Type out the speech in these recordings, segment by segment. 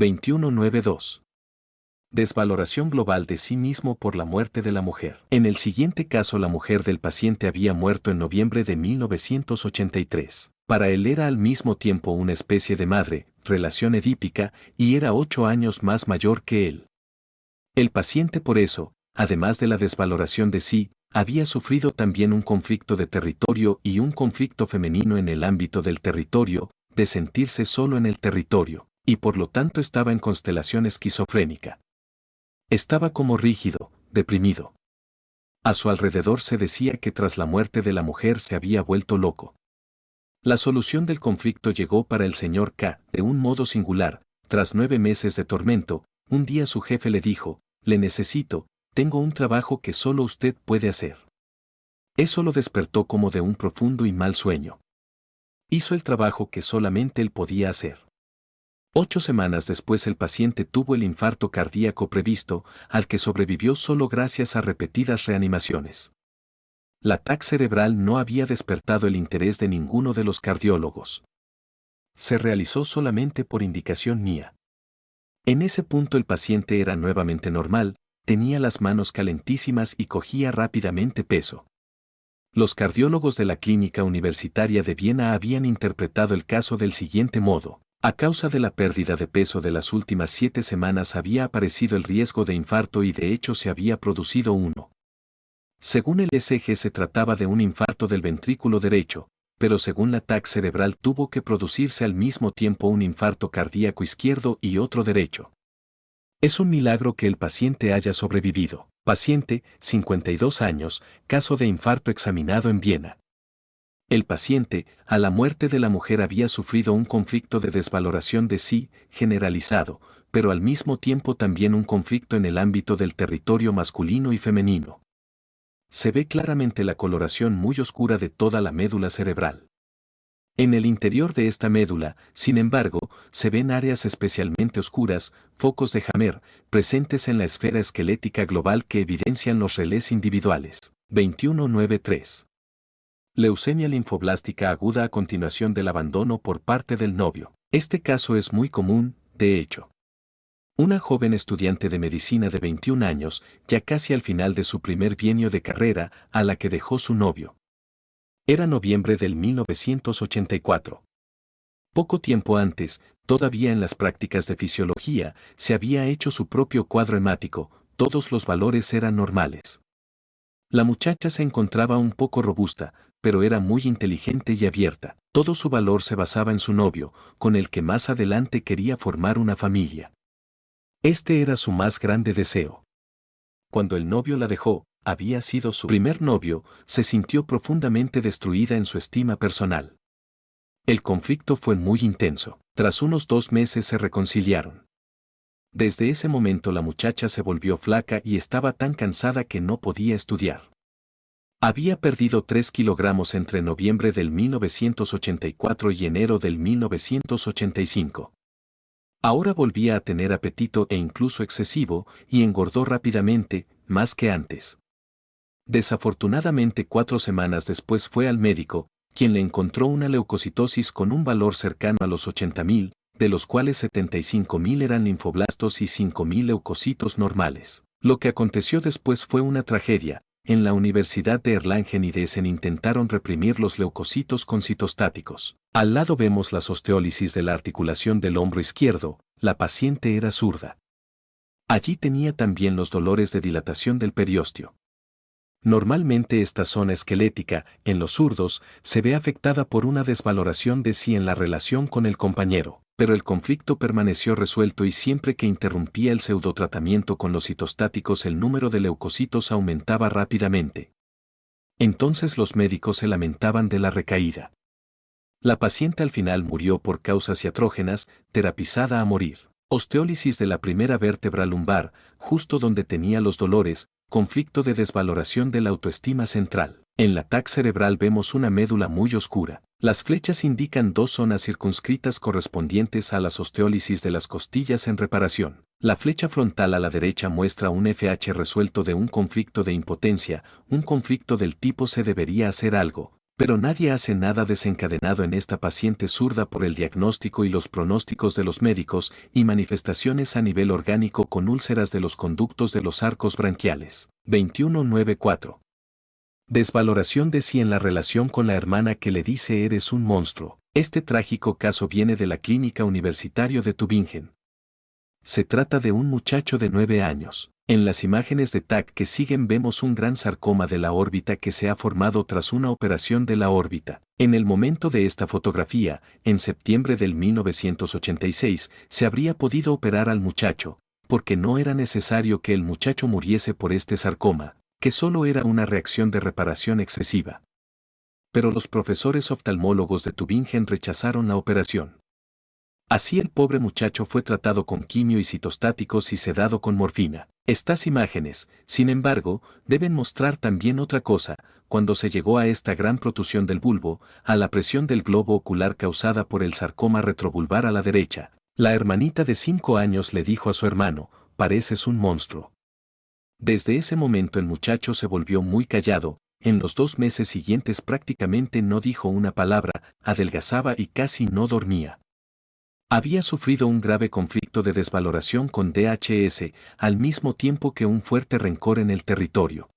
2192. Desvaloración global de sí mismo por la muerte de la mujer. En el siguiente caso, la mujer del paciente había muerto en noviembre de 1983. Para él era al mismo tiempo una especie de madre, relación edípica, y era 8 años más mayor que él. El paciente por eso, además de la desvaloración de sí, había sufrido también un conflicto de territorio y un conflicto femenino en el ámbito del territorio, de sentirse solo en el territorio, y por lo tanto estaba en constelación esquizofrénica. Estaba como rígido, deprimido. A su alrededor se decía que tras la muerte de la mujer se había vuelto loco. La solución del conflicto llegó para el señor K, de un modo singular. Tras 9 meses de tormento, un día su jefe le dijo: «Le necesito, tengo un trabajo que solo usted puede hacer». Eso lo despertó como de un profundo y mal sueño. Hizo el trabajo que solamente él podía hacer. 8 semanas después el paciente tuvo el infarto cardíaco previsto, al que sobrevivió solo gracias a repetidas reanimaciones. La TAC cerebral no había despertado el interés de ninguno de los cardiólogos. Se realizó solamente por indicación mía. En ese punto el paciente era nuevamente normal, tenía las manos calentísimas y cogía rápidamente peso. Los cardiólogos de la Clínica Universitaria de Viena habían interpretado el caso del siguiente modo: a causa de la pérdida de peso de las últimas 7 semanas había aparecido el riesgo de infarto y de hecho se había producido uno. Según el ECG se trataba de un infarto del ventrículo derecho, pero según la TAC cerebral tuvo que producirse al mismo tiempo un infarto cardíaco izquierdo y otro derecho. Es un milagro que el paciente haya sobrevivido. Paciente, 52 años, caso de infarto examinado en Viena. El paciente, a la muerte de la mujer, había sufrido un conflicto de desvaloración de sí, generalizado, pero al mismo tiempo también un conflicto en el ámbito del territorio masculino y femenino. Se ve claramente la coloración muy oscura de toda la médula cerebral. En el interior de esta médula, sin embargo, se ven áreas especialmente oscuras, focos de Hammer, presentes en la esfera esquelética global que evidencian los relés individuales. 2193. Leucemia linfoblástica aguda a continuación del abandono por parte del novio. Este caso es muy común, de hecho. Una joven estudiante de medicina de 21 años, ya casi al final de su primer bienio de carrera, a la que dejó su novio. Era noviembre del 1984. Poco tiempo antes, todavía en las prácticas de fisiología, se había hecho su propio cuadro hemático, todos los valores eran normales. La muchacha se encontraba un poco robusta, pero era muy inteligente y abierta. Todo su valor se basaba en su novio, con el que más adelante quería formar una familia. Este era su más grande deseo. Cuando el novio la dejó, había sido su primer novio, se sintió profundamente destruida en su estima personal. El conflicto fue muy intenso. Tras unos 2 meses se reconciliaron. Desde ese momento la muchacha se volvió flaca y estaba tan cansada que no podía estudiar. Había perdido 3 kilogramos entre noviembre del 1984 y enero del 1985. Ahora volvía a tener apetito e incluso excesivo, y engordó rápidamente, más que antes. Desafortunadamente 4 semanas después fue al médico, quien le encontró una leucocitosis con un valor cercano a los 80.000, de los cuales 75.000 eran linfoblastos y 5.000 leucocitos normales. Lo que aconteció después fue una tragedia. En la Universidad de Erlangen y de Essen intentaron reprimir los leucocitos con citostáticos. Al lado vemos las osteólisis de la articulación del hombro izquierdo, la paciente era zurda. Allí tenía también los dolores de dilatación del periósteo. Normalmente esta zona esquelética, en los zurdos, se ve afectada por una desvaloración de sí en la relación con el compañero, pero el conflicto permaneció resuelto y siempre que interrumpía el pseudotratamiento con los citostáticos el número de leucocitos aumentaba rápidamente. Entonces los médicos se lamentaban de la recaída. La paciente al final murió por causas iatrógenas, terapizada a morir. Osteólisis de la primera vértebra lumbar, justo donde tenía los dolores, conflicto de desvaloración de la autoestima central. En la TAC cerebral vemos una médula muy oscura. Las flechas indican 2 zonas circunscritas correspondientes a las osteólisis de las costillas en reparación. La flecha frontal a la derecha muestra un FH resuelto de un conflicto de impotencia, un conflicto del tipo se debería hacer algo, Pero nadie hace nada desencadenado en esta paciente zurda por el diagnóstico y los pronósticos de los médicos y manifestaciones a nivel orgánico con úlceras de los conductos de los arcos branquiales. 2194. Desvaloración de sí en la relación con la hermana que le dice eres un monstruo. Este trágico caso viene de la Clínica Universitaria de Tübingen. Se trata de un muchacho de 9 años. En las imágenes de TAC que siguen vemos un gran sarcoma de la órbita que se ha formado tras una operación de la órbita. En el momento de esta fotografía, en septiembre del 1986, se habría podido operar al muchacho, porque no era necesario que el muchacho muriese por este sarcoma, que solo era una reacción de reparación excesiva. Pero los profesores oftalmólogos de Tübingen rechazaron la operación. Así el pobre muchacho fue tratado con quimio y citostáticos y sedado con morfina. Estas imágenes, sin embargo, deben mostrar también otra cosa. Cuando se llegó a esta gran protusión del bulbo, a la presión del globo ocular causada por el sarcoma retrovulvar a la derecha, la hermanita de 5 años le dijo a su hermano, pareces un monstruo. Desde ese momento el muchacho se volvió muy callado. En los 2 meses siguientes prácticamente no dijo una palabra, adelgazaba y casi no dormía. Había sufrido un grave conflicto de desvaloración con DHS, al mismo tiempo que un fuerte rencor en el territorio.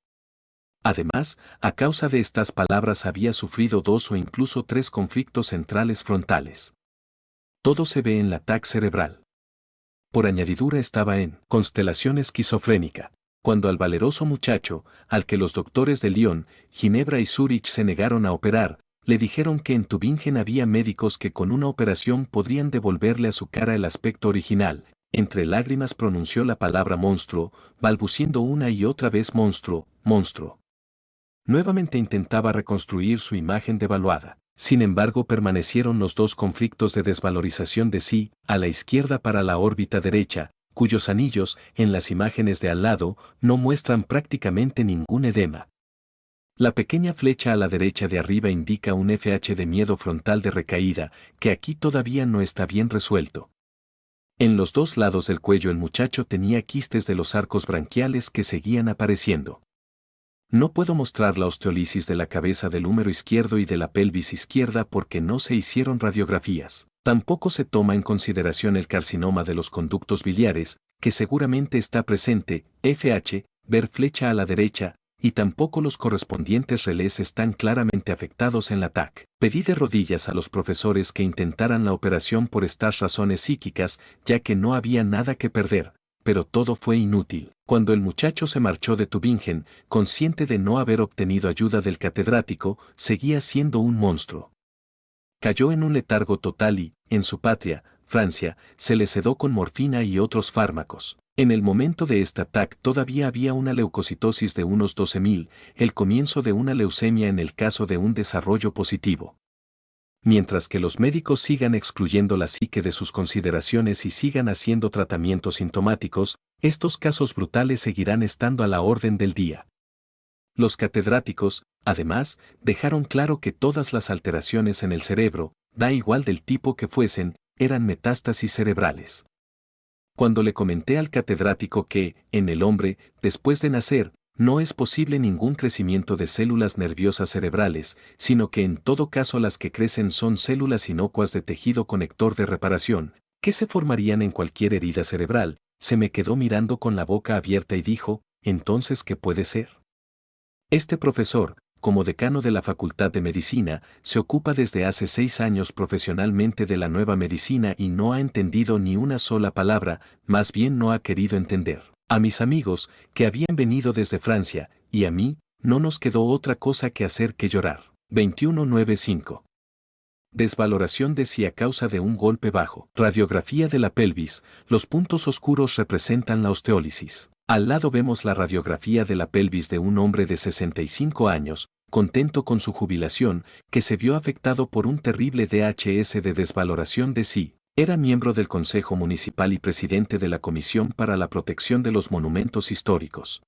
Además, a causa de estas palabras había sufrido 2 o incluso 3 conflictos centrales frontales. Todo se ve en la TAC cerebral. Por añadidura estaba en constelación esquizofrénica. Cuando al valeroso muchacho, al que los doctores de Lyon, Ginebra y Zúrich se negaron a operar, le dijeron que en Tübingen había médicos que con una operación podrían devolverle a su cara el aspecto original. Entre lágrimas pronunció la palabra monstruo, balbuciendo una y otra vez monstruo, monstruo. Nuevamente intentaba reconstruir su imagen devaluada. Sin embargo, permanecieron los 2 conflictos de desvalorización de sí, a la izquierda para la órbita derecha, cuyos anillos, en las imágenes de al lado, no muestran prácticamente ningún edema. La pequeña flecha a la derecha de arriba indica un FH de miedo frontal de recaída, que aquí todavía no está bien resuelto. En los 2 lados del cuello el muchacho tenía quistes de los arcos branquiales que seguían apareciendo. No puedo mostrar la osteolisis de la cabeza del húmero izquierdo y de la pelvis izquierda porque no se hicieron radiografías. Tampoco se toma en consideración el carcinoma de los conductos biliares, que seguramente está presente, FH, ver flecha a la derecha, y tampoco los correspondientes relés están claramente afectados en la TAC. Pedí de rodillas a los profesores que intentaran la operación por estas razones psíquicas, ya que no había nada que perder, pero todo fue inútil. Cuando el muchacho se marchó de Tübingen, consciente de no haber obtenido ayuda del catedrático, seguía siendo un monstruo. Cayó en un letargo total y, en su patria, Francia, se le sedó con morfina y otros fármacos. En el momento de esta TAC todavía había una leucocitosis de unos 12.000, el comienzo de una leucemia en el caso de un desarrollo positivo. Mientras que los médicos sigan excluyendo la psique de sus consideraciones y sigan haciendo tratamientos sintomáticos, estos casos brutales seguirán estando a la orden del día. Los catedráticos, además, dejaron claro que todas las alteraciones en el cerebro, da igual del tipo que fuesen, eran metástasis cerebrales. Cuando le comenté al catedrático que, en el hombre, después de nacer, no es posible ningún crecimiento de células nerviosas cerebrales, sino que en todo caso las que crecen son células inocuas de tejido conector de reparación, que se formarían en cualquier herida cerebral, se me quedó mirando con la boca abierta y dijo, ¿entonces qué puede ser? Este profesor, como decano de la Facultad de Medicina, se ocupa desde hace 6 años profesionalmente de la nueva medicina y no ha entendido ni una sola palabra, más bien no ha querido entender. A mis amigos, que habían venido desde Francia, y a mí, no nos quedó otra cosa que hacer que llorar. 2195. Desvaloración de sí a causa de un golpe bajo. Radiografía de la pelvis. Los puntos oscuros representan la osteólisis. Al lado vemos la radiografía de la pelvis de un hombre de 65 años, contento con su jubilación, que se vio afectado por un terrible DHS de desvaloración de sí. Era miembro del Consejo Municipal y presidente de la Comisión para la Protección de los Monumentos Históricos.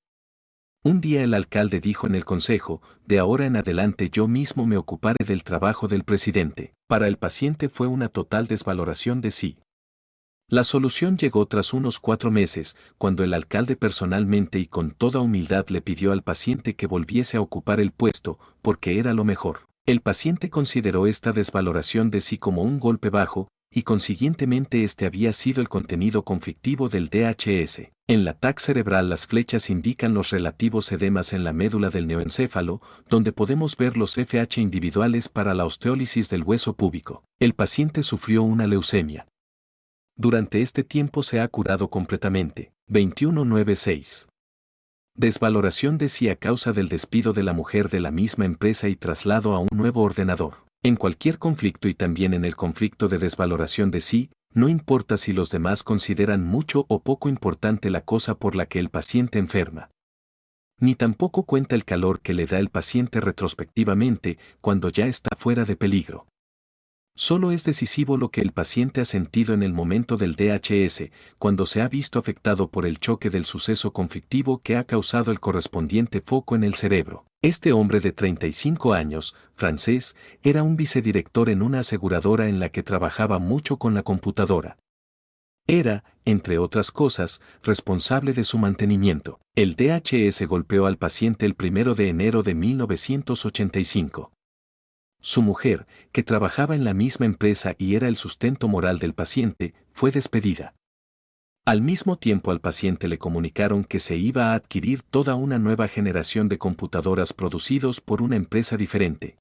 Un día el alcalde dijo en el consejo, de ahora en adelante yo mismo me ocuparé del trabajo del presidente. Para el paciente fue una total desvaloración de sí. La solución llegó tras unos 4 meses, cuando el alcalde personalmente y con toda humildad le pidió al paciente que volviese a ocupar el puesto, porque era lo mejor. El paciente consideró esta desvaloración de sí como un golpe bajo, y consiguientemente este había sido el contenido conflictivo del DHS. En la TAC cerebral las flechas indican los relativos edemas en la médula del neoencéfalo, donde podemos ver los FH individuales para la osteólisis del hueso púbico. El paciente sufrió una leucemia. Durante este tiempo se ha curado completamente. 2196. Desvaloración de sí a causa del despido de la mujer de la misma empresa y traslado a un nuevo ordenador. En cualquier conflicto y también en el conflicto de desvaloración de sí, no importa si los demás consideran mucho o poco importante la cosa por la que el paciente enferma. Ni tampoco cuenta el calor que le da el paciente retrospectivamente cuando ya está fuera de peligro. Solo es decisivo lo que el paciente ha sentido en el momento del DHS, cuando se ha visto afectado por el choque del suceso conflictivo que ha causado el correspondiente foco en el cerebro. Este hombre de 35 años, francés, era un vicedirector en una aseguradora en la que trabajaba mucho con la computadora. Era, entre otras cosas, responsable de su mantenimiento. El DHS golpeó al paciente el 1 de enero de 1985. Su mujer, que trabajaba en la misma empresa y era el sustento moral del paciente, fue despedida. Al mismo tiempo al paciente le comunicaron que se iba a adquirir toda una nueva generación de computadoras producidos por una empresa diferente.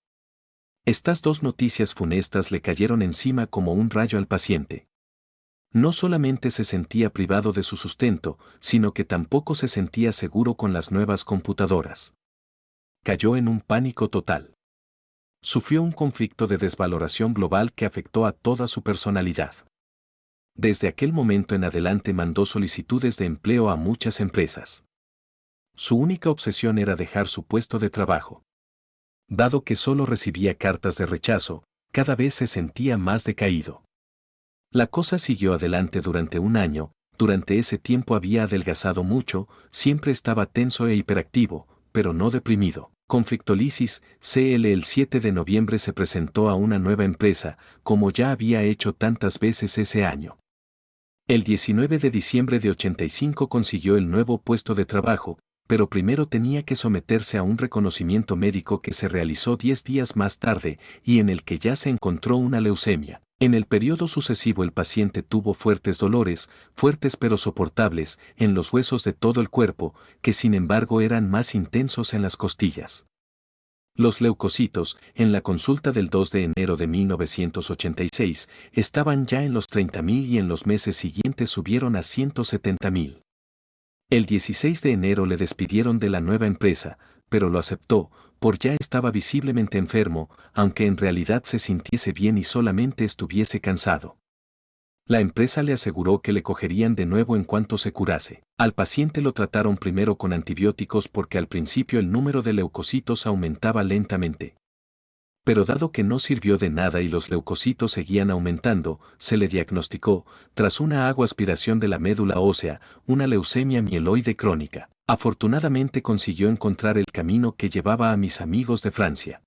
Estas dos noticias funestas le cayeron encima como un rayo al paciente. No solamente se sentía privado de su sustento, sino que tampoco se sentía seguro con las nuevas computadoras. Cayó en un pánico total. Sufrió un conflicto de desvaloración global que afectó a toda su personalidad. Desde aquel momento en adelante mandó solicitudes de empleo a muchas empresas. Su única obsesión era dejar su puesto de trabajo. Dado que solo recibía cartas de rechazo, cada vez se sentía más decaído. La cosa siguió adelante durante un año. Durante ese tiempo había adelgazado mucho, siempre estaba tenso e hiperactivo, pero no deprimido. Conflictolisis, CL. El 7 de noviembre se presentó a una nueva empresa, como ya había hecho tantas veces ese año. El 19 de diciembre de 85 consiguió el nuevo puesto de trabajo, pero primero tenía que someterse a un reconocimiento médico que se realizó 10 días más tarde y en el que ya se encontró una leucemia. En el periodo sucesivo el paciente tuvo fuertes dolores, fuertes pero soportables, en los huesos de todo el cuerpo, que sin embargo eran más intensos en las costillas. Los leucocitos, en la consulta del 2 de enero de 1986, estaban ya en los 30.000 y en los meses siguientes subieron a 170.000. El 16 de enero le despidieron de la nueva empresa, pero lo aceptó, por ya estaba visiblemente enfermo, aunque en realidad se sintiese bien y solamente estuviese cansado. La empresa le aseguró que le cogerían de nuevo en cuanto se curase. Al paciente lo trataron primero con antibióticos porque al principio el número de leucocitos aumentaba lentamente. Pero dado que no sirvió de nada y los leucocitos seguían aumentando, se le diagnosticó, tras una aguaspiración de la médula ósea, una leucemia mieloide crónica. Afortunadamente consiguió encontrar el camino que llevaba a mis amigos de Francia.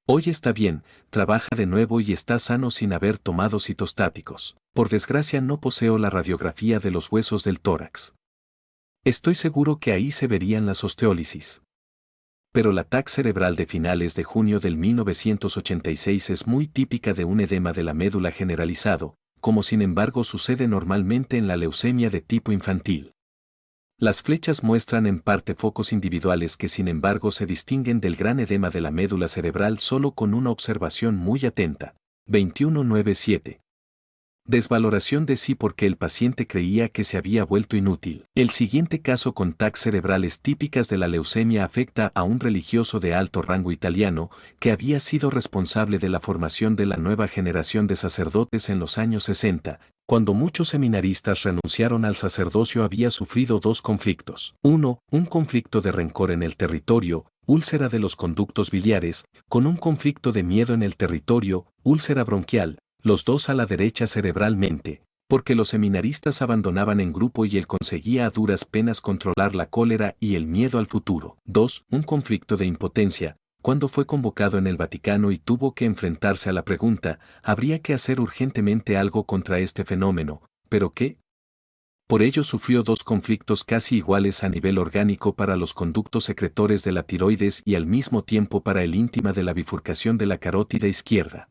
Hoy está bien, trabaja de nuevo y está sano sin haber tomado citostáticos. Por desgracia no poseo la radiografía de los huesos del tórax. Estoy seguro que ahí se verían las osteólisis. Pero la TAC cerebral de finales de junio del 1986 es muy típica de un edema de la médula generalizado, como sin embargo sucede normalmente en la leucemia de tipo infantil. Las flechas muestran en parte focos individuales que sin embargo se distinguen del gran edema de la médula cerebral solo con una observación muy atenta. 2197. Desvaloración de sí porque el paciente creía que se había vuelto inútil. El siguiente caso con TAC cerebrales típicas de la leucemia afecta a un religioso de alto rango italiano que había sido responsable de la formación de la nueva generación de sacerdotes en los años 60. Cuando muchos seminaristas renunciaron al sacerdocio había sufrido dos conflictos. 1. Un conflicto de rencor en el territorio, úlcera de los conductos biliares, con un conflicto de miedo en el territorio, úlcera bronquial, los dos a la derecha cerebralmente, porque los seminaristas abandonaban en grupo y él conseguía a duras penas controlar la cólera y el miedo al futuro. 2. Un conflicto de impotencia, cuando fue convocado en el Vaticano y tuvo que enfrentarse a la pregunta, ¿habría que hacer urgentemente algo contra este fenómeno? ¿Pero qué? Por ello sufrió dos conflictos casi iguales a nivel orgánico para los conductos secretores de la tiroides y al mismo tiempo para el íntima de la bifurcación de la carótida izquierda.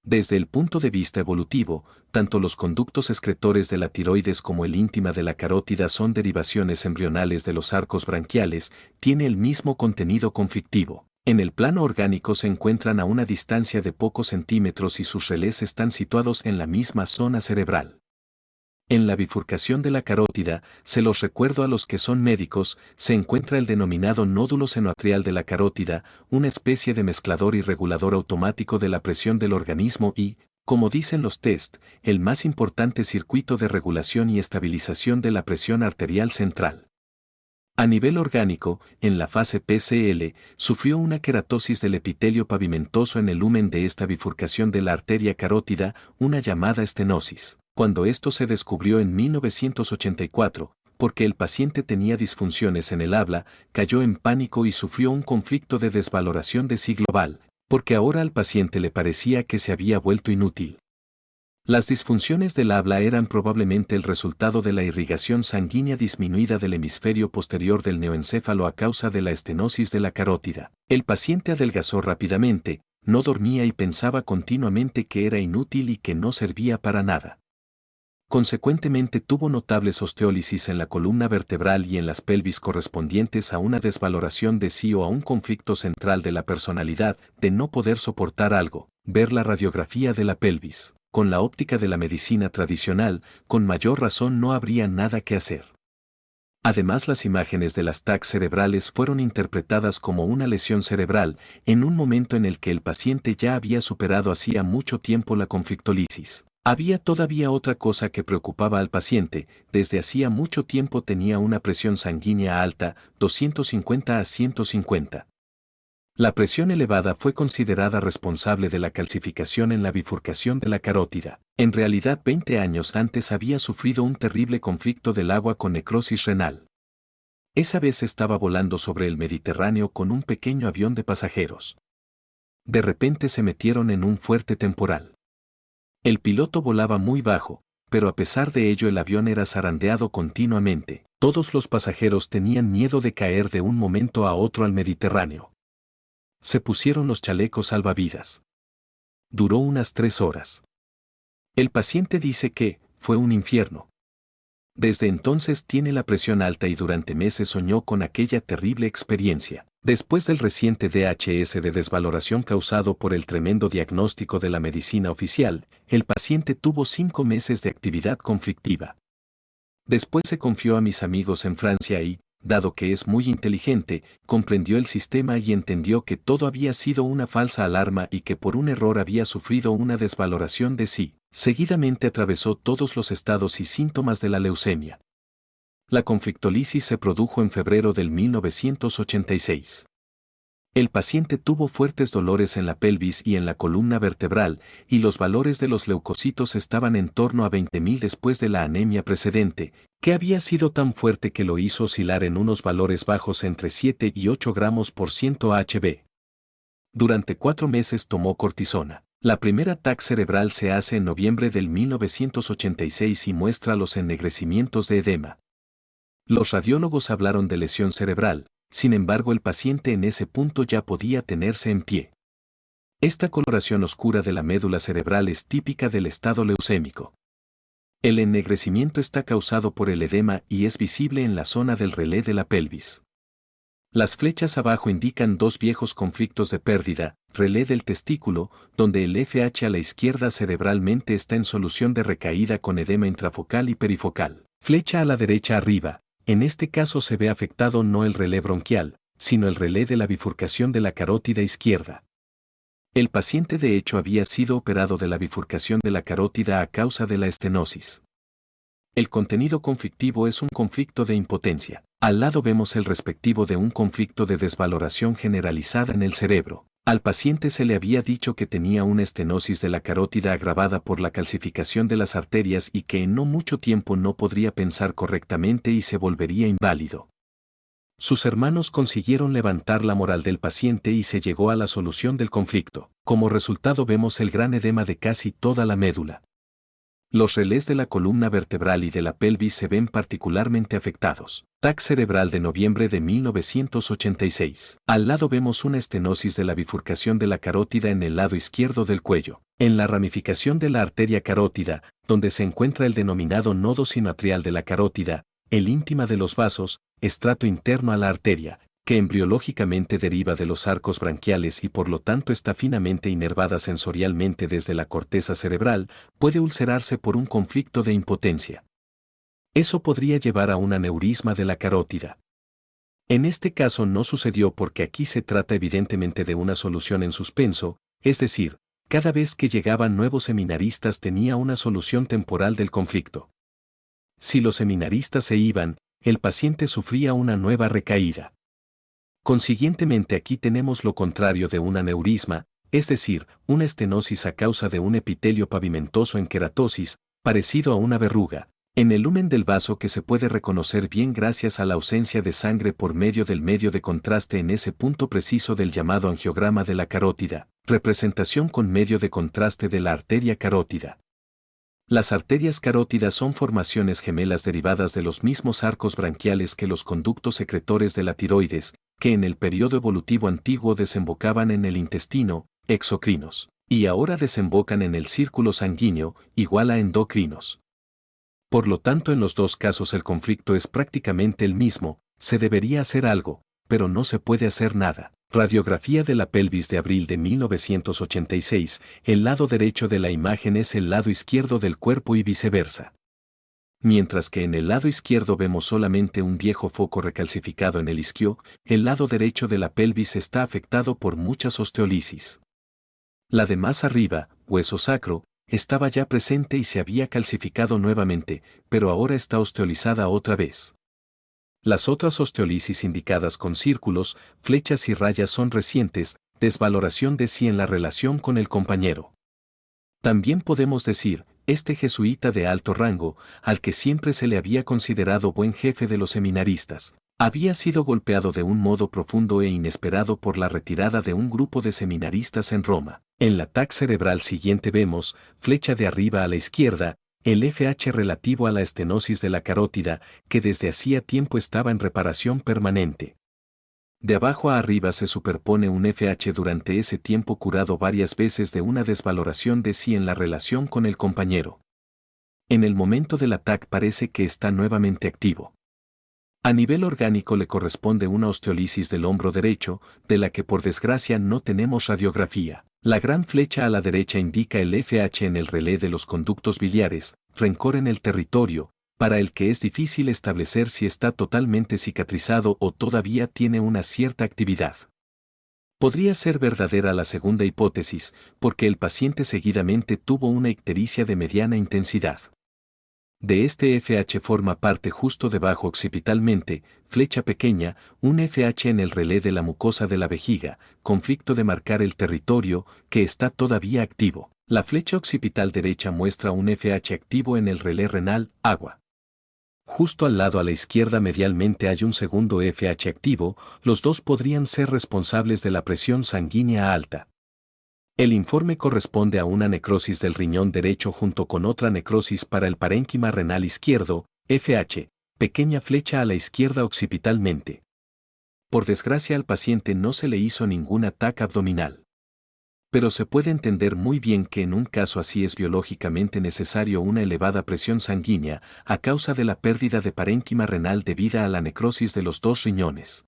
Desde el punto de vista evolutivo, tanto los conductos excretores de la tiroides como el íntima de la carótida son derivaciones embrionales de los arcos branquiales, tiene el mismo contenido conflictivo. En el plano orgánico se encuentran a una distancia de pocos centímetros y sus relés están situados en la misma zona cerebral. En la bifurcación de la carótida, se los recuerdo a los que son médicos, se encuentra el denominado nódulo senoatrial de la carótida, una especie de mezclador y regulador automático de la presión del organismo y, como dicen los test, el más importante circuito de regulación y estabilización de la presión arterial central. A nivel orgánico, en la fase PCL, sufrió una queratosis del epitelio pavimentoso en el lumen de esta bifurcación de la arteria carótida, una llamada estenosis. Cuando esto se descubrió en 1984, porque el paciente tenía disfunciones en el habla, cayó en pánico y sufrió un conflicto de desvaloración de sí global, porque ahora al paciente le parecía que se había vuelto inútil. Las disfunciones del habla eran probablemente el resultado de la irrigación sanguínea disminuida del hemisferio posterior del neoencéfalo a causa de la estenosis de la carótida. El paciente adelgazó rápidamente, no dormía y pensaba continuamente que era inútil y que no servía para nada. Consecuentemente tuvo notables osteólisis en la columna vertebral y en las pelvis correspondientes a una desvaloración de sí o a un conflicto central de la personalidad, de no poder soportar algo, ver la radiografía de la pelvis. Con la óptica de la medicina tradicional, con mayor razón no habría nada que hacer. Además, las imágenes de las TAC cerebrales fueron interpretadas como una lesión cerebral, en un momento en el que el paciente ya había superado hacía mucho tiempo la conflictolisis. Había todavía otra cosa que preocupaba al paciente, desde hacía mucho tiempo tenía una presión sanguínea alta, 250 a 150. La presión elevada fue considerada responsable de la calcificación en la bifurcación de la carótida. En realidad 20 años antes había sufrido un terrible conflicto del agua con necrosis renal. Esa vez estaba volando sobre el Mediterráneo con un pequeño avión de pasajeros. De repente se metieron en un fuerte temporal. El piloto volaba muy bajo, pero a pesar de ello el avión era zarandeado continuamente. Todos los pasajeros tenían miedo de caer de un momento a otro al Mediterráneo. Se pusieron los chalecos salvavidas. Duró unas 3 horas. El paciente dice que fue un infierno. Desde entonces tiene la presión alta y durante meses soñó con aquella terrible experiencia. Después del reciente DHS de desvaloración causado por el tremendo diagnóstico de la medicina oficial, el paciente tuvo 5 meses de actividad conflictiva. Después se confió a mis amigos en Francia y, dado que es muy inteligente, comprendió el sistema y entendió que todo había sido una falsa alarma y que por un error había sufrido una desvaloración de sí. Seguidamente atravesó todos los estados y síntomas de la leucemia. La conflictolisis se produjo en febrero del 1986. El paciente tuvo fuertes dolores en la pelvis y en la columna vertebral, y los valores de los leucocitos estaban en torno a 20.000 después de la anemia precedente, que había sido tan fuerte que lo hizo oscilar en unos valores bajos entre 7 y 8 gramos por ciento HB. Durante 4 meses tomó cortisona. La primera TAC cerebral se hace en noviembre del 1986 y muestra los ennegrecimientos de edema. Los radiólogos hablaron de lesión cerebral, sin embargo el paciente en ese punto ya podía tenerse en pie. Esta coloración oscura de la médula cerebral es típica del estado leucémico. El ennegrecimiento está causado por el edema y es visible en la zona del relé de la pelvis. Las flechas abajo indican 2 viejos conflictos de pérdida, relé del testículo, donde el FH a la izquierda cerebralmente está en solución de recaída con edema intrafocal y perifocal. Flecha a la derecha arriba, en este caso se ve afectado no el relé bronquial, sino el relé de la bifurcación de la carótida izquierda. El paciente de hecho había sido operado de la bifurcación de la carótida a causa de la estenosis. El contenido conflictivo es un conflicto de impotencia. Al lado vemos el respectivo de un conflicto de desvaloración generalizada en el cerebro. Al paciente se le había dicho que tenía una estenosis de la carótida agravada por la calcificación de las arterias y que en no mucho tiempo no podría pensar correctamente y se volvería inválido. Sus hermanos consiguieron levantar la moral del paciente y se llegó a la solución del conflicto. Como resultado vemos el gran edema de casi toda la médula. Los relés de la columna vertebral y de la pelvis se ven particularmente afectados. TAC cerebral de noviembre de 1986. Al lado vemos una estenosis de la bifurcación de la carótida en el lado izquierdo del cuello. En la ramificación de la arteria carótida, donde se encuentra el denominado nodo sinoatrial de la carótida, el íntima de los vasos, estrato interno a la arteria, que embriológicamente deriva de los arcos branquiales y por lo tanto está finamente inervada sensorialmente desde la corteza cerebral, puede ulcerarse por un conflicto de impotencia. Eso podría llevar a un aneurisma de la carótida. En este caso no sucedió porque aquí se trata evidentemente de una solución en suspenso, es decir, cada vez que llegaban nuevos seminaristas tenía una solución temporal del conflicto. Si los seminaristas se iban, el paciente sufría una nueva recaída. Consiguientemente aquí tenemos lo contrario de un aneurisma, es decir, una estenosis a causa de un epitelio pavimentoso en queratosis, parecido a una verruga, en el lumen del vaso que se puede reconocer bien gracias a la ausencia de sangre por medio del medio de contraste en ese punto preciso del llamado angiograma de la carótida, representación con medio de contraste de la arteria carótida. Las arterias carótidas son formaciones gemelas derivadas de los mismos arcos branquiales que los conductos secretores de la tiroides, que en el periodo evolutivo antiguo desembocaban en el intestino, exocrinos, y ahora desembocan en el círculo sanguíneo, igual a endocrinos. Por lo tanto, en los dos casos el conflicto es prácticamente el mismo, se debería hacer algo, pero no se puede hacer nada. Radiografía de la pelvis de abril de 1986, el lado derecho de la imagen es el lado izquierdo del cuerpo y viceversa. Mientras que en el lado izquierdo vemos solamente un viejo foco recalcificado en el isquio, el lado derecho de la pelvis está afectado por muchas osteolisis. La de más arriba, hueso sacro, estaba ya presente y se había calcificado nuevamente, pero ahora está osteolizada otra vez. Las otras osteolisis indicadas con círculos, flechas y rayas son recientes, desvaloración de sí en la relación con el compañero. También podemos decir, este jesuita de alto rango, al que siempre se le había considerado buen jefe de los seminaristas, había sido golpeado de un modo profundo e inesperado por la retirada de un grupo de seminaristas en Roma. En la TAC cerebral siguiente vemos, flecha de arriba a la izquierda, el FH relativo a la estenosis de la carótida, que desde hacía tiempo estaba en reparación permanente. De abajo a arriba se superpone un FH durante ese tiempo curado varias veces de una desvaloración de sí en la relación con el compañero. En el momento del ataque parece que está nuevamente activo. A nivel orgánico le corresponde una osteolisis del hombro derecho, de la que por desgracia no tenemos radiografía. La gran flecha a la derecha indica el FH en el relé de los conductos biliares, rencor en el territorio, para el que es difícil establecer si está totalmente cicatrizado o todavía tiene una cierta actividad. Podría ser verdadera la segunda hipótesis, porque el paciente seguidamente tuvo una ictericia de mediana intensidad. De este FH forma parte justo debajo occipitalmente, flecha pequeña, un FH en el relé de la mucosa de la vejiga, conflicto de marcar el territorio, que está todavía activo. La flecha occipital derecha muestra un FH activo en el relé renal, agua. Justo al lado a la izquierda medialmente hay un segundo FH activo, los dos podrían ser responsables de la presión sanguínea alta. El informe corresponde a una necrosis del riñón derecho junto con otra necrosis para el parénquima renal izquierdo, FH, pequeña flecha a la izquierda occipitalmente. Por desgracia al paciente no se le hizo ningún ataque abdominal. Pero se puede entender muy bien que en un caso así es biológicamente necesario una elevada presión sanguínea a causa de la pérdida de parénquima renal debida a la necrosis de los dos riñones.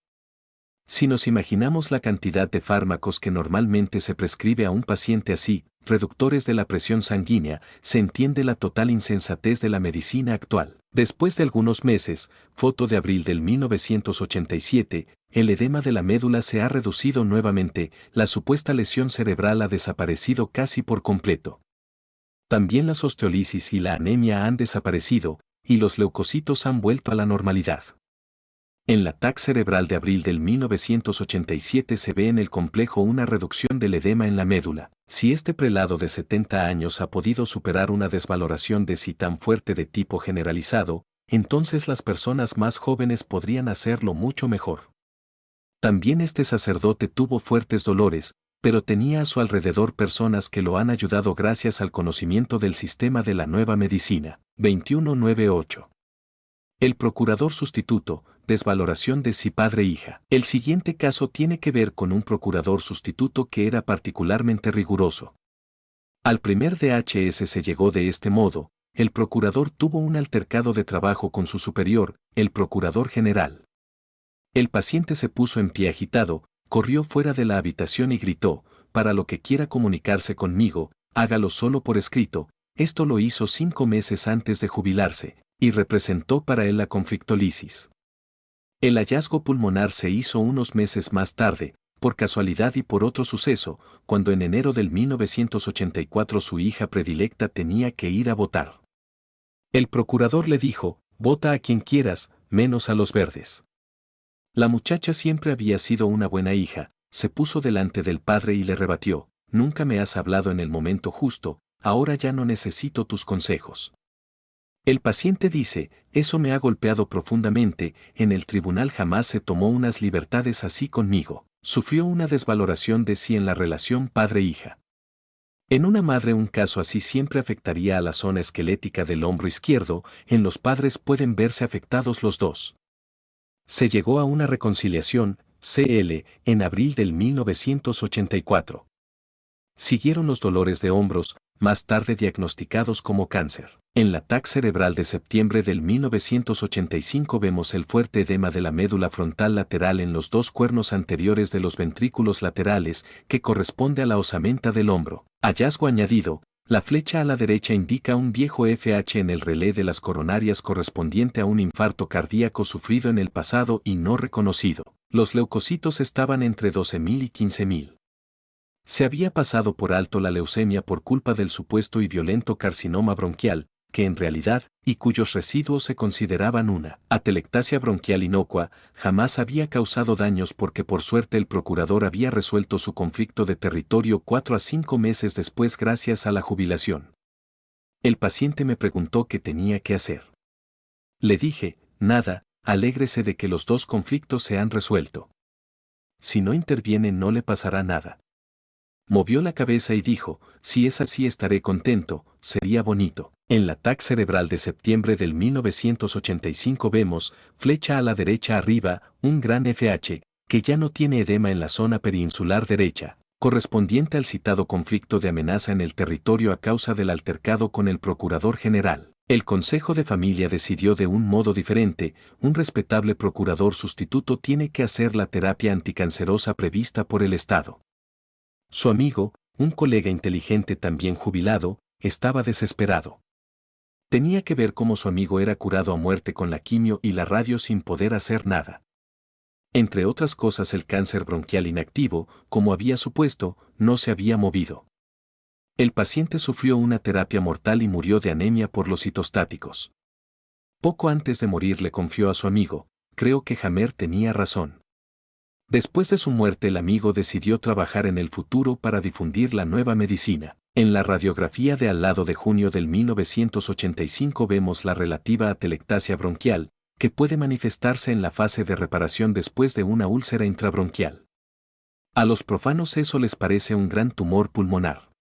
Si nos imaginamos la cantidad de fármacos que normalmente se prescribe a un paciente así, reductores de la presión sanguínea, se entiende la total insensatez de la medicina actual. Después de algunos meses, foto de abril del 1987, el edema de la médula se ha reducido nuevamente, la supuesta lesión cerebral ha desaparecido casi por completo. También las osteolisis y la anemia han desaparecido, y los leucocitos han vuelto a la normalidad. En la TAC cerebral de abril del 1987 se ve en el complejo una reducción del edema en la médula. Si este prelado de 70 años ha podido superar una desvaloración de sí tan fuerte de tipo generalizado, entonces las personas más jóvenes podrían hacerlo mucho mejor. También este sacerdote tuvo fuertes dolores, pero tenía a su alrededor personas que lo han ayudado gracias al conocimiento del sistema de la nueva medicina. 2198. El procurador sustituto, desvaloración de si padre-hija. El siguiente caso tiene que ver con un procurador sustituto que era particularmente riguroso. Al primer DHS se llegó de este modo: el procurador tuvo un altercado de trabajo con su superior, el procurador general. El paciente se puso en pie agitado, corrió fuera de la habitación y gritó: para lo que quiera comunicarse conmigo, hágalo solo por escrito. Esto lo hizo 5 meses antes de jubilarse, y representó para él la conflictolisis. El hallazgo pulmonar se hizo unos meses más tarde, por casualidad y por otro suceso, cuando en enero del 1984 su hija predilecta tenía que ir a votar. El procurador le dijo: vota a quien quieras, menos a los verdes. La muchacha siempre había sido una buena hija, se puso delante del padre y le rebatió: nunca me has hablado en el momento justo, ahora ya no necesito tus consejos. El paciente dice: eso me ha golpeado profundamente, en el tribunal jamás se tomó unas libertades así conmigo. Sufrió una desvaloración de sí en la relación padre-hija. En una madre un caso así siempre afectaría a la zona esquelética del hombro izquierdo, en los padres pueden verse afectados los dos. Se llegó a una reconciliación, CL, en abril del 1984. Siguieron los dolores de hombros, más tarde diagnosticados como cáncer. En la TAC cerebral de septiembre del 1985 vemos el fuerte edema de la médula frontal lateral en los dos cuernos anteriores de los ventrículos laterales, que corresponde a la osamenta del hombro. Hallazgo añadido: la flecha a la derecha indica un viejo FH en el relé de las coronarias correspondiente a un infarto cardíaco sufrido en el pasado y no reconocido. Los leucocitos estaban entre 12.000 y 15.000. Se había pasado por alto la leucemia por culpa del supuesto y violento carcinoma bronquial, que en realidad, y cuyos residuos se consideraban una atelectasia bronquial inocua, jamás había causado daños porque por suerte el procurador había resuelto su conflicto de territorio 4 a 5 meses después gracias a la jubilación. El paciente me preguntó qué tenía que hacer. Le dije: nada, alégrese de que los dos conflictos se han resuelto. Si no interviene no le pasará nada. Movió la cabeza y dijo: si es así estaré contento, sería bonito. En la TAC cerebral de septiembre del 1985 vemos, flecha a la derecha arriba, un gran FH, que ya no tiene edema en la zona perinsular derecha, correspondiente al citado conflicto de amenaza en el territorio a causa del altercado con el procurador general. El Consejo de Familia decidió de un modo diferente: un respetable procurador sustituto tiene que hacer la terapia anticancerosa prevista por el Estado. Su amigo, un colega inteligente también jubilado, estaba desesperado. Tenía que ver cómo su amigo era curado a muerte con la quimio y la radio sin poder hacer nada. Entre otras cosas, el cáncer bronquial inactivo, como había supuesto, no se había movido. El paciente sufrió una terapia mortal y murió de anemia por los citostáticos. Poco antes de morir le confió a su amigo: creo que Hamer tenía razón. Después de su muerte el amigo decidió trabajar en el futuro para difundir la nueva medicina. En la radiografía de al lado de junio del 1985 vemos la relativa atelectasia bronquial, que puede manifestarse en la fase de reparación después de una úlcera intrabronquial. A los profanos eso les parece un gran tumor pulmonar.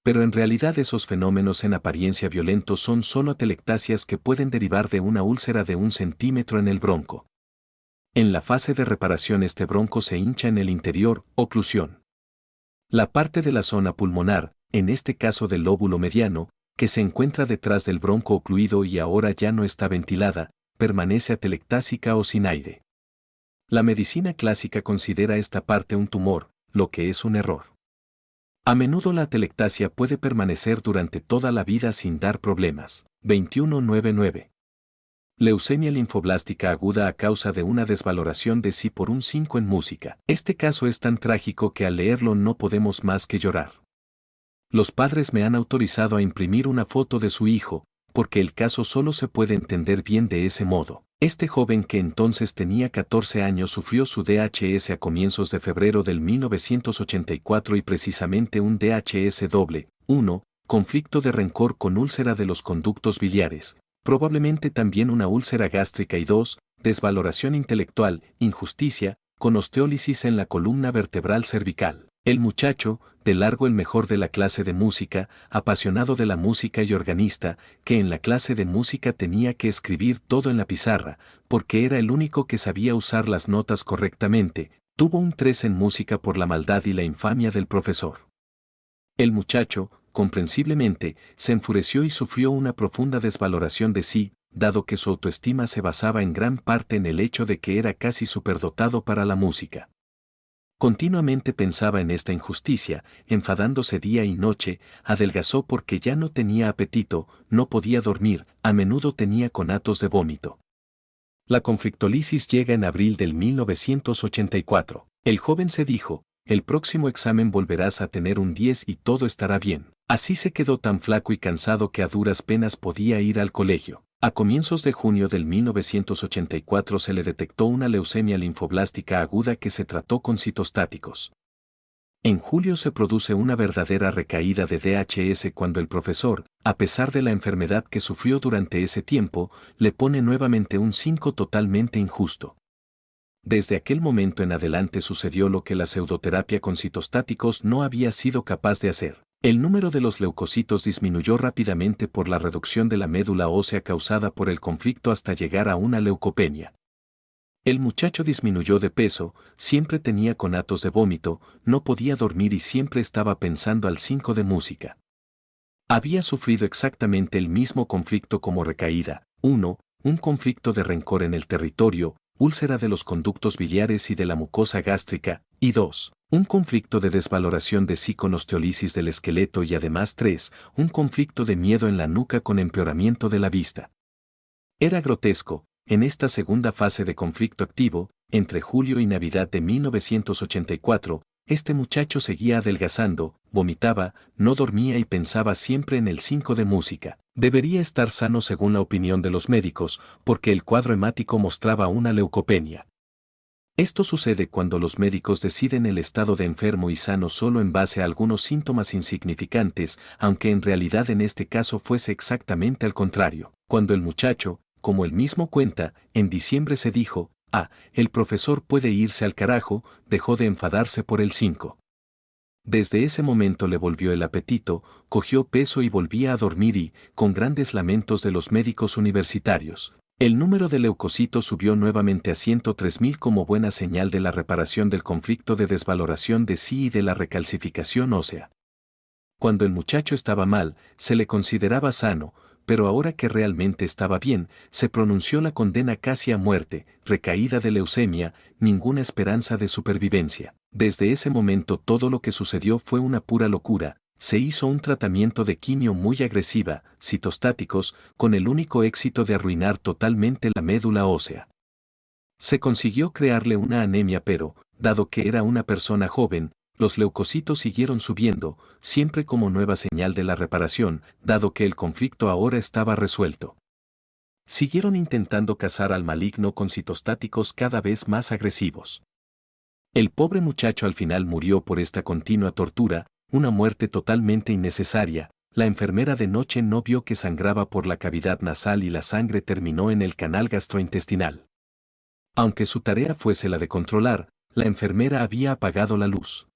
Pero en realidad esos fenómenos en apariencia violentos son solo atelectasias que pueden derivar de una úlcera de 1 centímetro en el bronco. En la fase de reparación este bronco se hincha en el interior, oclusión. La parte de la zona pulmonar, en este caso del lóbulo mediano, que se encuentra detrás del bronco ocluido y ahora ya no está ventilada, permanece atelectásica o sin aire. La medicina clásica considera esta parte un tumor, lo que es un error. A menudo la atelectasia puede permanecer durante toda la vida sin dar problemas. 2199. Leucemia linfoblástica aguda a causa de una desvaloración de sí por un 5 en música. Este caso es tan trágico que al leerlo no podemos más que llorar. Los padres me han autorizado a imprimir una foto de su hijo, porque el caso solo se puede entender bien de ese modo. Este joven, que entonces tenía 14 años, sufrió su DHS a comienzos de febrero del 1984 y precisamente un DHS doble. 1. Conflicto de rencor con úlcera de los conductos biliares. Probablemente también una úlcera gástrica. Y 2. Desvaloración intelectual, injusticia, con osteólisis en la columna vertebral cervical. El muchacho, de largo el mejor de la clase de música, apasionado de la música y organista, que en la clase de música tenía que escribir todo en la pizarra, porque era el único que sabía usar las notas correctamente, tuvo un 3 en música por la maldad y la infamia del profesor. El muchacho, comprensiblemente, se enfureció y sufrió una profunda desvaloración de sí, dado que su autoestima se basaba en gran parte en el hecho de que era casi superdotado para la música. Continuamente pensaba en esta injusticia, enfadándose día y noche, adelgazó porque ya no tenía apetito, no podía dormir, a menudo tenía conatos de vómito. La conflictolisis llega en abril del 1984. El joven se dijo, el próximo examen volverás a tener un 10 y todo estará bien. Así se quedó tan flaco y cansado que a duras penas podía ir al colegio. A comienzos de junio del 1984 se le detectó una leucemia linfoblástica aguda que se trató con citostáticos. En julio se produce una verdadera recaída de DHS cuando el profesor, a pesar de la enfermedad que sufrió durante ese tiempo, le pone nuevamente un 5 totalmente injusto. Desde aquel momento en adelante sucedió lo que la pseudoterapia con citostáticos no había sido capaz de hacer. El número de los leucocitos disminuyó rápidamente por la reducción de la médula ósea causada por el conflicto hasta llegar a una leucopenia. El muchacho disminuyó de peso, siempre tenía conatos de vómito, no podía dormir y siempre estaba pensando al 5 de música. Había sufrido exactamente el mismo conflicto como recaída. 1. Un conflicto de rencor en el territorio, úlcera de los conductos biliares y de la mucosa gástrica, y 2. Un conflicto de desvaloración de sí con osteolisis del esqueleto y además 3. Un conflicto de miedo en la nuca con empeoramiento de la vista. Era grotesco, en esta segunda fase de conflicto activo, entre julio y Navidad de 1984, este muchacho seguía adelgazando, vomitaba, no dormía y pensaba siempre en el 5 de música. Debería estar sano según la opinión de los médicos, porque el cuadro hemático mostraba una leucopenia. Esto sucede cuando los médicos deciden el estado de enfermo y sano solo en base a algunos síntomas insignificantes, aunque en realidad en este caso fuese exactamente al contrario. Cuando el muchacho, como él mismo cuenta, en diciembre se dijo, el profesor puede irse al carajo, dejó de enfadarse por el 5. Desde ese momento le volvió el apetito, cogió peso y volvía a dormir y, con grandes lamentos de los médicos universitarios, el número de leucocitos subió nuevamente a 103.000 como buena señal de la reparación del conflicto de desvaloración de sí y de la recalcificación ósea. Cuando el muchacho estaba mal, se le consideraba sano, pero ahora que realmente estaba bien, se pronunció la condena casi a muerte, recaída de leucemia, ninguna esperanza de supervivencia. Desde ese momento todo lo que sucedió fue una pura locura, se hizo un tratamiento de quimio muy agresiva, citostáticos, con el único éxito de arruinar totalmente la médula ósea. Se consiguió crearle una anemia pero, dado que era una persona joven, los leucocitos siguieron subiendo, siempre como nueva señal de la reparación, dado que el conflicto ahora estaba resuelto. Siguieron intentando cazar al maligno con citostáticos cada vez más agresivos. El pobre muchacho al final murió por esta continua tortura, una muerte totalmente innecesaria. La enfermera de noche no vio que sangraba por la cavidad nasal y la sangre terminó en el canal gastrointestinal. Aunque su tarea fuese la de controlar, la enfermera había apagado la luz.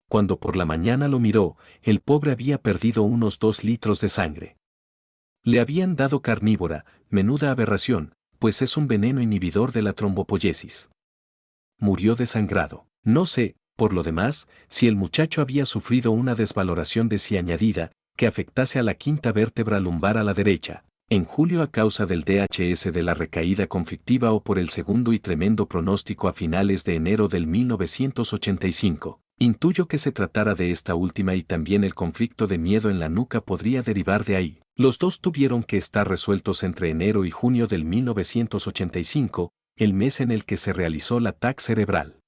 Cuando por la mañana lo miró, el pobre había perdido unos 2 litros de sangre. Le habían dado carnívora, menuda aberración, pues es un veneno inhibidor de la trombopoyesis. Murió desangrado. No sé, por lo demás, si el muchacho había sufrido una desvaloración de sí añadida, que afectase a la quinta vértebra lumbar a la derecha, en julio a causa del DHS de la recaída conflictiva o por el segundo y tremendo pronóstico a finales de enero del 1985. Intuyo que se tratara de esta última y también el conflicto de miedo en la nuca podría derivar de ahí. Los dos tuvieron que estar resueltos entre enero y junio del 1985, el mes en el que se realizó la TAC cerebral.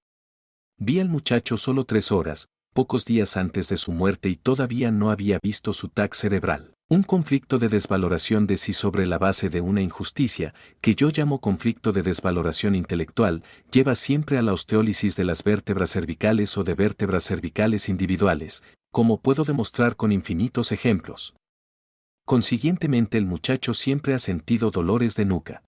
Vi al muchacho solo 3 horas, pocos días antes de su muerte y todavía no había visto su TAC cerebral. Un conflicto de desvaloración de sí sobre la base de una injusticia, que yo llamo conflicto de desvaloración intelectual, lleva siempre a la osteólisis de las vértebras cervicales o de vértebras cervicales individuales, como puedo demostrar con infinitos ejemplos. Consiguientemente el muchacho siempre ha sentido dolores de nuca.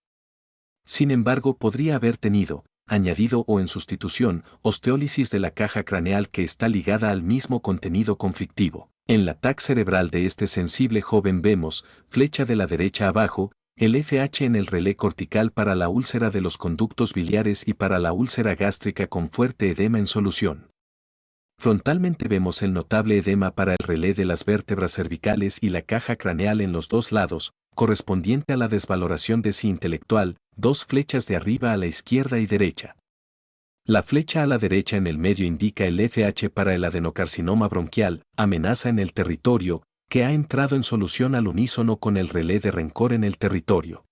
Sin embargo, podría haber tenido, añadido o en sustitución, osteólisis de la caja craneal que está ligada al mismo contenido conflictivo. En la TAC cerebral de este sensible joven vemos, flecha de la derecha abajo, el FH en el relé cortical para la úlcera de los conductos biliares y para la úlcera gástrica con fuerte edema en solución. Frontalmente vemos el notable edema para el relé de las vértebras cervicales y la caja craneal en los dos lados, correspondiente a la desvaloración de sí intelectual, dos flechas de arriba a la izquierda y derecha. La flecha a la derecha en el medio indica el FH para el adenocarcinoma bronquial, amenaza en el territorio, que ha entrado en solución al unísono con el relé de rencor en el territorio.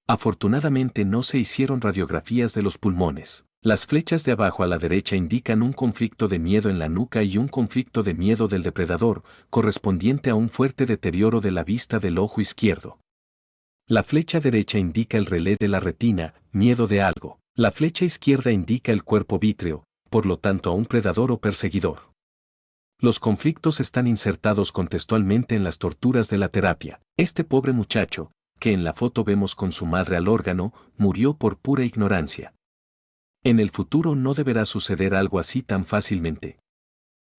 Afortunadamente no se hicieron radiografías de los pulmones. Las flechas de abajo a la derecha indican un conflicto de miedo en la nuca y un conflicto de miedo del depredador, correspondiente a un fuerte deterioro de la vista del ojo izquierdo. La flecha derecha indica el relé de la retina, miedo de algo. La flecha izquierda indica el cuerpo vítreo, por lo tanto a un predador o perseguidor. Los conflictos están insertados contextualmente en las torturas de la terapia. Este pobre muchacho, que en la foto vemos con su madre al órgano, murió por pura ignorancia. En el futuro no deberá suceder algo así tan fácilmente.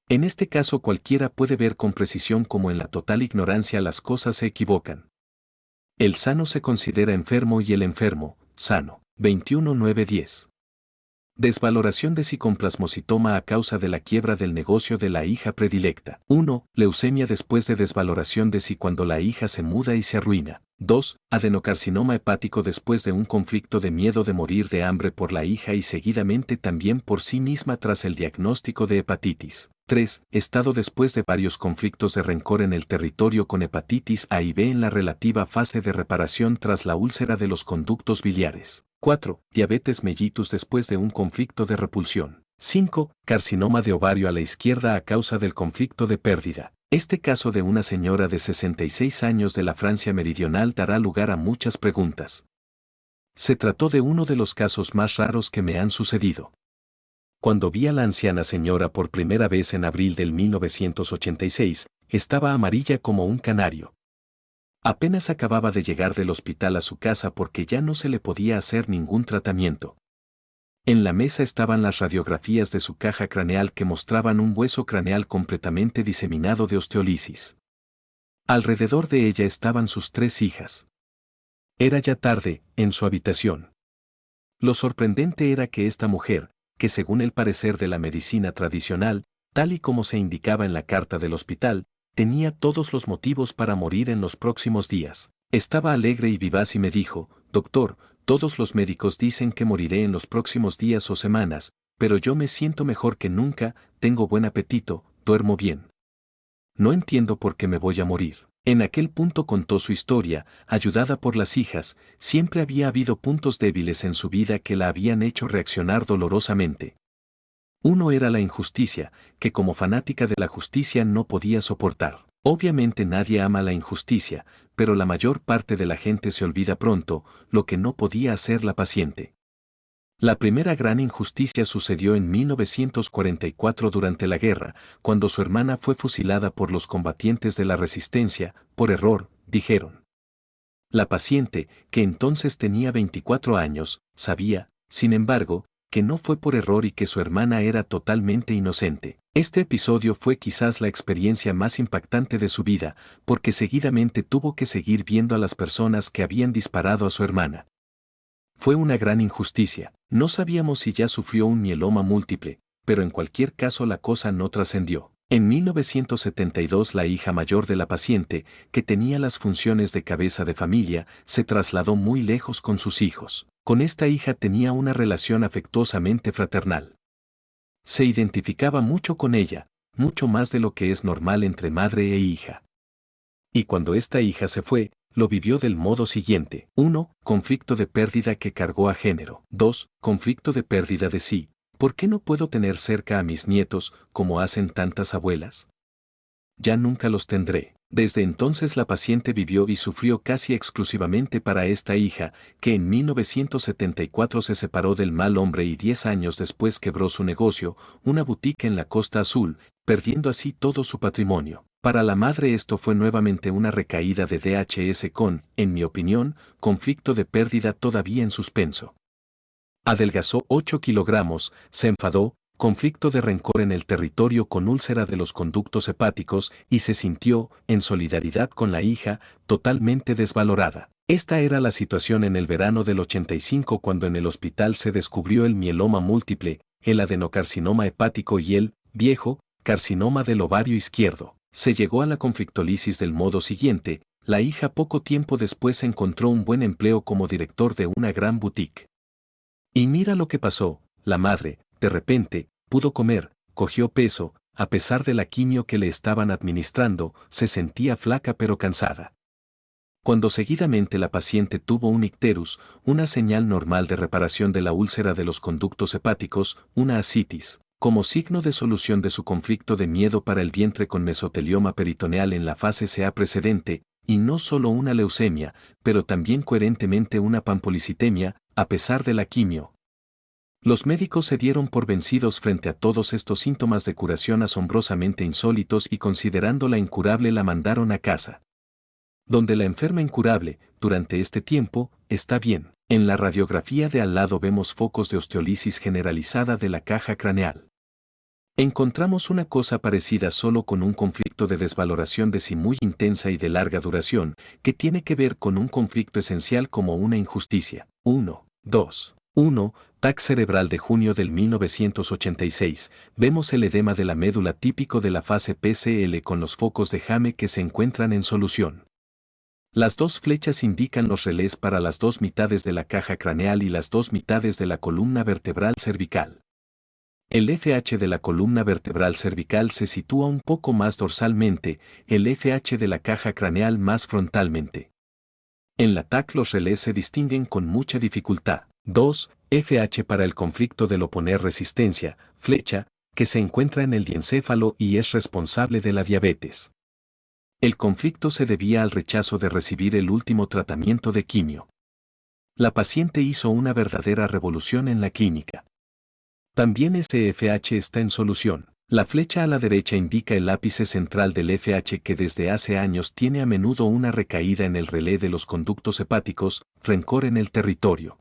En este caso cualquiera puede ver con precisión cómo en la total ignorancia las cosas se equivocan. El sano se considera enfermo y el enfermo, sano. 21.9.10. Desvaloración de sí con plasmocitoma a causa de la quiebra del negocio de la hija predilecta. 1. Leucemia después de desvaloración de sí cuando la hija se muda y se arruina. 2. Adenocarcinoma hepático después de un conflicto de miedo de morir de hambre por la hija y seguidamente también por sí misma tras el diagnóstico de hepatitis. 3. Estado después de varios conflictos de rencor en el territorio con hepatitis A y B en la relativa fase de reparación tras la úlcera de los conductos biliares. 4. Diabetes mellitus después de un conflicto de repulsión. 5. Carcinoma de ovario a la izquierda a causa del conflicto de pérdida. Este caso de una señora de 66 años de la Francia meridional dará lugar a muchas preguntas. Se trató de uno de los casos más raros que me han sucedido. Cuando vi a la anciana señora por primera vez en abril del 1986, estaba amarilla como un canario. Apenas acababa de llegar del hospital a su casa porque ya no se le podía hacer ningún tratamiento. En la mesa estaban las radiografías de su caja craneal que mostraban un hueso craneal completamente diseminado de osteolisis. Alrededor de ella estaban sus 3 hijas. Era ya tarde, en su habitación. Lo sorprendente era que esta mujer, que según el parecer de la medicina tradicional, tal y como se indicaba en la carta del hospital, tenía todos los motivos para morir en los próximos días. Estaba alegre y vivaz y me dijo, doctor, todos los médicos dicen que moriré en los próximos días o semanas, pero yo me siento mejor que nunca, tengo buen apetito, duermo bien. No entiendo por qué me voy a morir. En aquel punto contó su historia, ayudada por las hijas, siempre había habido puntos débiles en su vida que la habían hecho reaccionar dolorosamente. Uno era la injusticia, que como fanática de la justicia no podía soportar. Obviamente nadie ama la injusticia, pero la mayor parte de la gente se olvida pronto, lo que no podía hacer la paciente. La primera gran injusticia sucedió en 1944 durante la guerra, cuando su hermana fue fusilada por los combatientes de la resistencia, por error, dijeron. La paciente, que entonces tenía 24 años, sabía, sin embargo, que no fue por error y que su hermana era totalmente inocente. Este episodio fue quizás la experiencia más impactante de su vida, porque seguidamente tuvo que seguir viendo a las personas que habían disparado a su hermana. Fue una gran injusticia. No sabíamos si ya sufrió un mieloma múltiple, pero en cualquier caso la cosa no trascendió. En 1972 la hija mayor de la paciente, que tenía las funciones de cabeza de familia, se trasladó muy lejos con sus hijos. Con esta hija tenía una relación afectuosamente fraternal. Se identificaba mucho con ella, mucho más de lo que es normal entre madre e hija. Y cuando esta hija se fue, lo vivió del modo siguiente. 1. Conflicto de pérdida que cargó a género. 2. Conflicto de pérdida de sí. ¿Por qué no puedo tener cerca a mis nietos, como hacen tantas abuelas? Ya nunca los tendré. Desde entonces la paciente vivió y sufrió casi exclusivamente para esta hija, que en 1974 se separó del mal hombre y 10 años después quebró su negocio, una boutique en la Costa Azul, perdiendo así todo su patrimonio. Para la madre esto fue nuevamente una recaída de DHS con, en mi opinión, conflicto de pérdida todavía en suspenso. Adelgazó 8 kilogramos, se enfadó, conflicto de rencor en el territorio con úlcera de los conductos hepáticos y se sintió, en solidaridad con la hija, totalmente desvalorada. Esta era la situación en el verano del 85 cuando en el hospital se descubrió el mieloma múltiple, el adenocarcinoma hepático y el, viejo, carcinoma del ovario izquierdo. Se llegó a la conflictólisis del modo siguiente: la hija poco tiempo después encontró un buen empleo como director de una gran boutique. Y mira lo que pasó: la madre, de repente, pudo comer, cogió peso, a pesar de la quimio que le estaban administrando, se sentía flaca pero cansada. Cuando seguidamente la paciente tuvo un icterus, una señal normal de reparación de la úlcera de los conductos hepáticos, una ascitis, como signo de solución de su conflicto de miedo para el vientre con mesotelioma peritoneal en la fase CA precedente, y no solo una leucemia, pero también coherentemente una pampolicitemia, a pesar de la quimio. Los médicos se dieron por vencidos frente a todos estos síntomas de curación asombrosamente insólitos y considerándola incurable la mandaron a casa. Donde la enferma incurable, durante este tiempo, está bien. En la radiografía de al lado vemos focos de osteolisis generalizada de la caja craneal. Encontramos una cosa parecida solo con un conflicto de desvaloración de sí muy intensa y de larga duración, que tiene que ver con un conflicto esencial como una injusticia. 1. 2. 1. TAC cerebral de junio del 1986. Vemos el edema de la médula típico de la fase PCL con los focos de Jame que se encuentran en solución. Las dos flechas indican los relés para las dos mitades de la caja craneal y las dos mitades de la columna vertebral cervical. El FH de la columna vertebral cervical se sitúa un poco más dorsalmente, el FH de la caja craneal más frontalmente. En la TAC los relés se distinguen con mucha dificultad. 2. FH para el conflicto del oponer resistencia, flecha, que se encuentra en el diencéfalo y es responsable de la diabetes. El conflicto se debía al rechazo de recibir el último tratamiento de quimio. La paciente hizo una verdadera revolución en la clínica. También ese FH está en solución. La flecha a la derecha indica el ápice central del FH que desde hace años tiene a menudo una recaída en el relé de los conductos hepáticos, rencor en el territorio.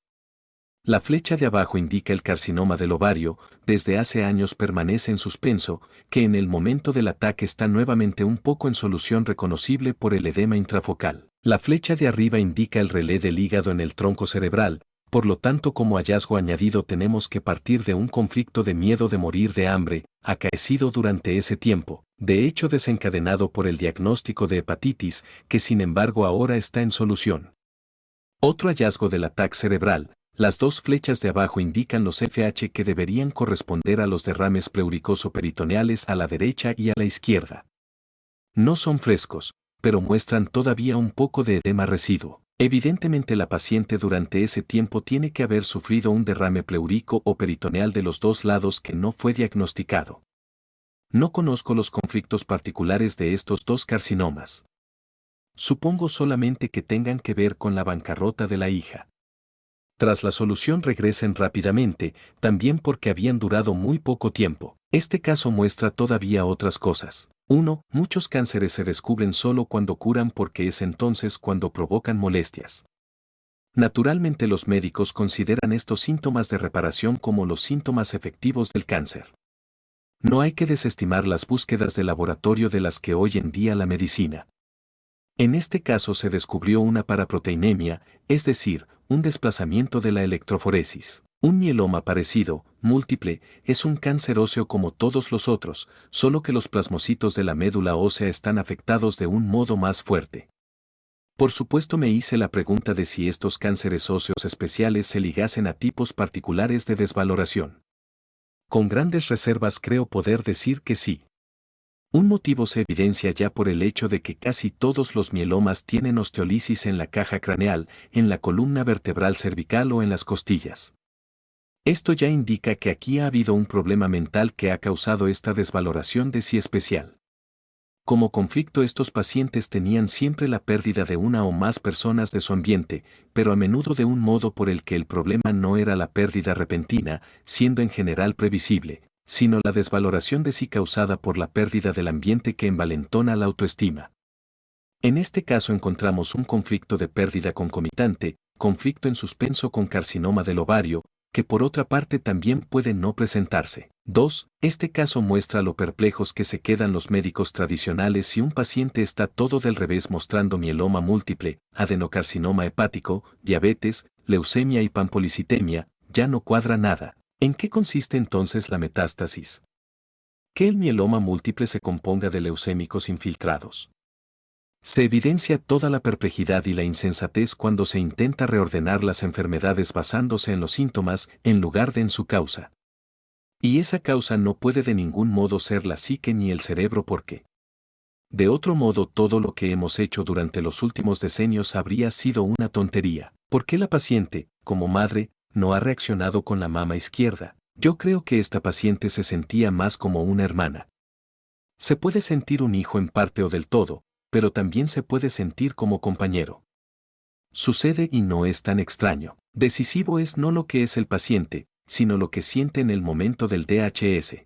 La flecha de abajo indica el carcinoma del ovario, desde hace años permanece en suspenso, que en el momento del ataque está nuevamente un poco en solución reconocible por el edema intrafocal. La flecha de arriba indica el relé del hígado en el tronco cerebral, por lo tanto como hallazgo añadido tenemos que partir de un conflicto de miedo de morir de hambre, acaecido durante ese tiempo, de hecho desencadenado por el diagnóstico de hepatitis, que sin embargo ahora está en solución. Otro hallazgo del ataque cerebral: las dos flechas de abajo indican los FH que deberían corresponder a los derrames pleuricoso-peritoneales a la derecha y a la izquierda. No son frescos, pero muestran todavía un poco de edema residuo. Evidentemente la paciente durante ese tiempo tiene que haber sufrido un derrame pleurico o peritoneal de los dos lados que no fue diagnosticado. No conozco los conflictos particulares de estos dos carcinomas. Supongo solamente que tengan que ver con la bancarrota de la hija. Tras la solución regresen rápidamente, también porque habían durado muy poco tiempo. Este caso muestra todavía otras cosas. 1. Muchos cánceres se descubren solo cuando curan porque es entonces cuando provocan molestias. Naturalmente los médicos consideran estos síntomas de reparación como los síntomas efectivos del cáncer. No hay que desestimar las búsquedas de laboratorio de las que hoy en día la medicina. En este caso se descubrió una paraproteinemia, es decir, un desplazamiento de la electroforesis. Un mieloma parecido, múltiple, es un cáncer óseo como todos los otros, solo que los plasmocitos de la médula ósea están afectados de un modo más fuerte. Por supuesto me hice la pregunta de si estos cánceres óseos especiales se ligasen a tipos particulares de desvaloración. Con grandes reservas creo poder decir que sí. Un motivo se evidencia ya por el hecho de que casi todos los mielomas tienen osteolisis en la caja craneal, en la columna vertebral cervical o en las costillas. Esto ya indica que aquí ha habido un problema mental que ha causado esta desvaloración de sí especial. Como conflicto estos pacientes tenían siempre la pérdida de una o más personas de su ambiente, pero a menudo de un modo por el que el problema no era la pérdida repentina, siendo en general previsible, sino la desvaloración de sí causada por la pérdida del ambiente que envalentona la autoestima. En este caso encontramos un conflicto de pérdida concomitante, conflicto en suspenso con carcinoma del ovario, que por otra parte también puede no presentarse. 2. Este caso muestra lo perplejos que se quedan los médicos tradicionales si un paciente está todo del revés mostrando mieloma múltiple, adenocarcinoma hepático, diabetes, leucemia y panpolicitemia, ya no cuadra nada. ¿En qué consiste entonces la metástasis? Que el mieloma múltiple se componga de leucémicos infiltrados. Se evidencia toda la perplejidad y la insensatez cuando se intenta reordenar las enfermedades basándose en los síntomas en lugar de en su causa. Y esa causa no puede de ningún modo ser la psique ni el cerebro porque, de otro modo, todo lo que hemos hecho durante los últimos decenios habría sido una tontería. ¿Por qué la paciente, como madre, no ha reaccionado con la mama izquierda? Yo creo que esta paciente se sentía más como una hermana. Se puede sentir un hijo en parte o del todo, pero también se puede sentir como compañero. Sucede y no es tan extraño. Decisivo es no lo que es el paciente, sino lo que siente en el momento del DHS.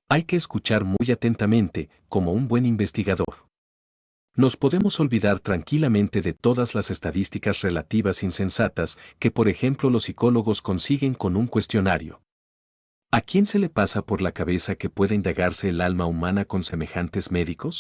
Hay que escuchar muy atentamente, como un buen investigador. Nos podemos olvidar tranquilamente de todas las estadísticas relativas insensatas que, por ejemplo, los psicólogos consiguen con un cuestionario. ¿A quién se le pasa por la cabeza que pueda indagarse el alma humana con semejantes médicos?